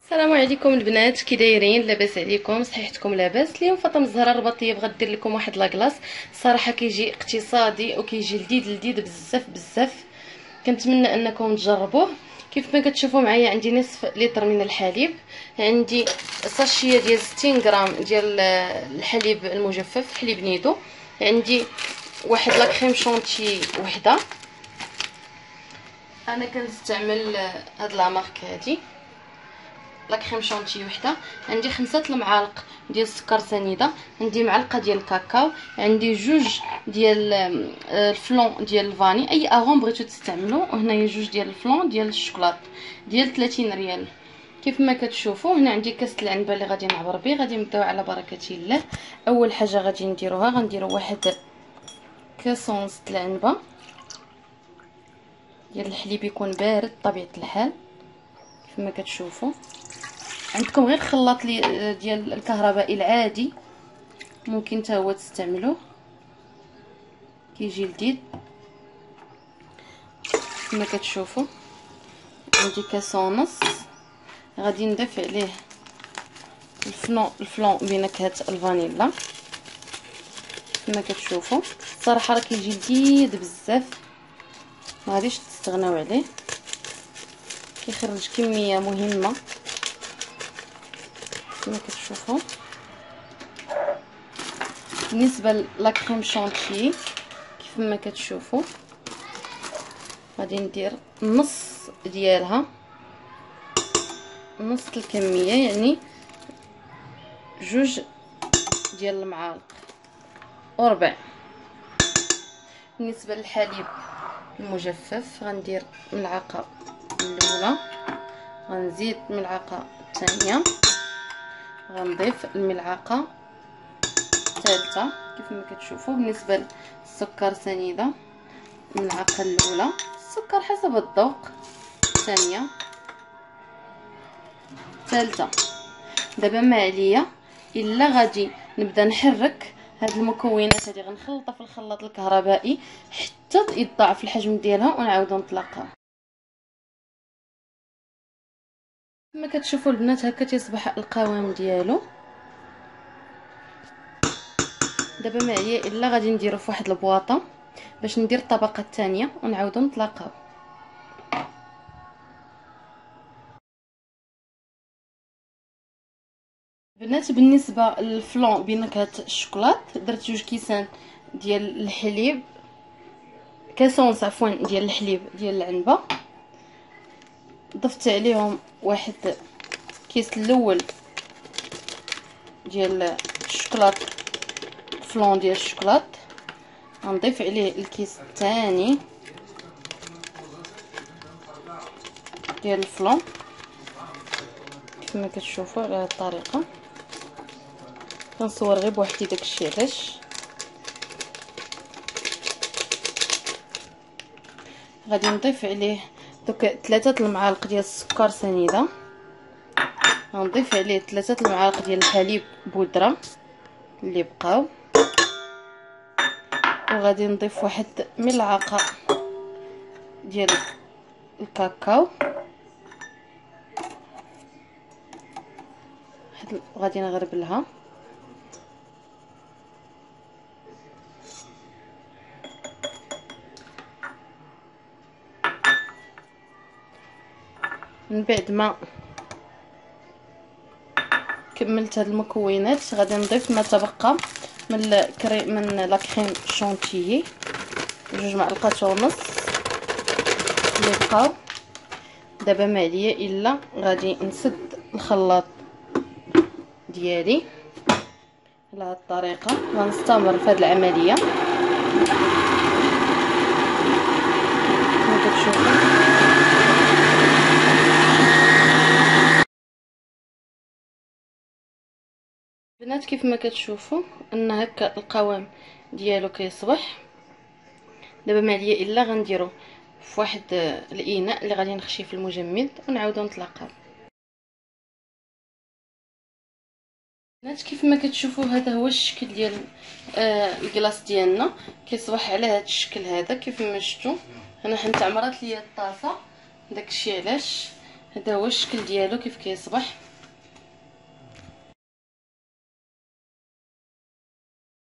السلام عليكم البنات، كي دايرين؟ لاباس عليكم؟ صحيحتكم لاباس؟ اليوم فاطمه الزهراء الرباطيه بغات دير لكم واحد لاكلاص صراحه كيجي اقتصادي وكيجي لذيذ بزاف. كنتمنى انكم تجربوه. كيف ما كتشوفوا معايا عندي نصف لتر من الحليب، عندي ساشيه ديال 60 غرام ديال الحليب المجفف، حليب نيدو، عندي واحد لا كريم شونتي وحده. انا كنستعمل هاد لا مارك هادي لا كريم شونتي وحده، عندي 5 المعالق ديال السكر سنيده، عندي معلقه ديال الكاكاو، عندي جوج ديال الفلون ديال الفاني، اي اغوم بغيتو تستعملوا. وهنايا جوج ديال الفلون ديال الشوكولات ديال 30 ريال. كيف ما كتشوفوا هنا عندي كاس العنبه اللي غادي نعبر به. غادي نبداو على بركه الله. اول حاجه غادي نديروها، غنديروا واحد كاسونس العنبه ديال الحليب يكون بارد بطبيعه الحال. كيف ما كتشوفوا عندكم غير خلاط لي ديال الكهربائي العادي ممكن حتى هو تستعملوه، كيجي لذيذ. كما كتشوفوا عندي كاس ونص، غادي نضيف عليه الفلون بنكهه الفانيلا. كما كتشوفوا الصراحه راه كيجي لذيذ بزاف، ما غاديش تستغناو عليه، كيخرج كميه مهمه. كما كتشوفوا بالنسبه لاكريم شونتي كيف ما كتشوفوا غادي ندير نص ديالها، نص الكميه، يعني جوج ديال المعالق وربع. بالنسبه للحليب المجفف غندير ملعقه الاولى، غنزيد ملعقه الثانيه، غنضيف الملعقه الثالثه. كيف ما كتشوفوا بالنسبه للسكر سنيده الملعقه الاولى، السكر حسب الذوق، الثانيه، الثالثه. دابا ما عليا الا غادي نبدا نحرك هاد المكونات هادي، غنخلطها في الخلاط الكهربائي حتى يتضاعف الحجم ديالها ونعاودو نطلقها. كما كتشوفوا البنات هكا تيصبح القوام ديالو. دابا ما عليا الا غادي نديرو في واحد البواطه باش ندير الطبقه الثانيه ونعاودو نطلقها. بنات بالنسبه للفلون بنكهه الشوكولات درت جوج كيسان ديال الحليب، كاسونس عفوا ديال الحليب ديال العنبه، ضفت عليهم واحد كيس الاول ديال الشوكولات، فلون ديال الشوكولات، غنضيف عليه الكيس الثاني ديال الفلون. كما كتشوفوا على هذه الطريقه كنصور غير بوحدي داكشي علاش. غادي نضيف عليه دوك 3 المعالق ديال السكر سنيده، غنضيف عليه 3 المعالق ديال الحليب بودره اللي بقاو، وغادي نضيف واحد ملعقه ديال الكاكاو، غادي نغربلها. من بعد ما كملت هاد المكونات غادي نضيف ما تبقى من لا كريم شونتيي، جوج معلقات ونص اللي بقاو. دابا ما عليا الا غادي نسد الخلاط ديالي على هاد الطريقه، غنستمر في هاد العمليه. كما كتشوفوا بنات، كيف ما كتشوفوا ان هكا القوام ديالو كيصبح. دابا ما عليا الا غنديرو في واحد الاناء اللي غادي نخشيه في المجمد ونعاودو نطلقها. بنات كيف ما كتشوفوا هذا هو الشكل ديال الكلاص ديالنا، كيصبح على هذا الشكل هذا. كيف ما شفتوا انا حنت عمرات ليا الطاسه، داكشي علاش هذا هو الشكل ديالو كيف كيصبح.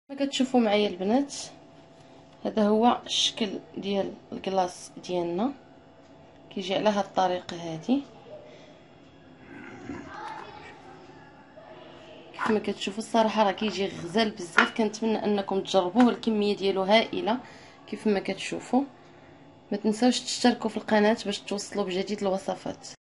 كما كتشوفوا معايا البنات، هذا هو الشكل ديال الكلاص ديالنا، كيجي على هذه الطريقه هذه. كما كتشوفوا الصراحه راه كيجي غزال بزاف. كنتمنى انكم تجربوه، الكميه ديالو هائله كيف ما كتشوفوا. ما تنساوش تشتركوا في القناه باش توصلوا بجديد الوصفات.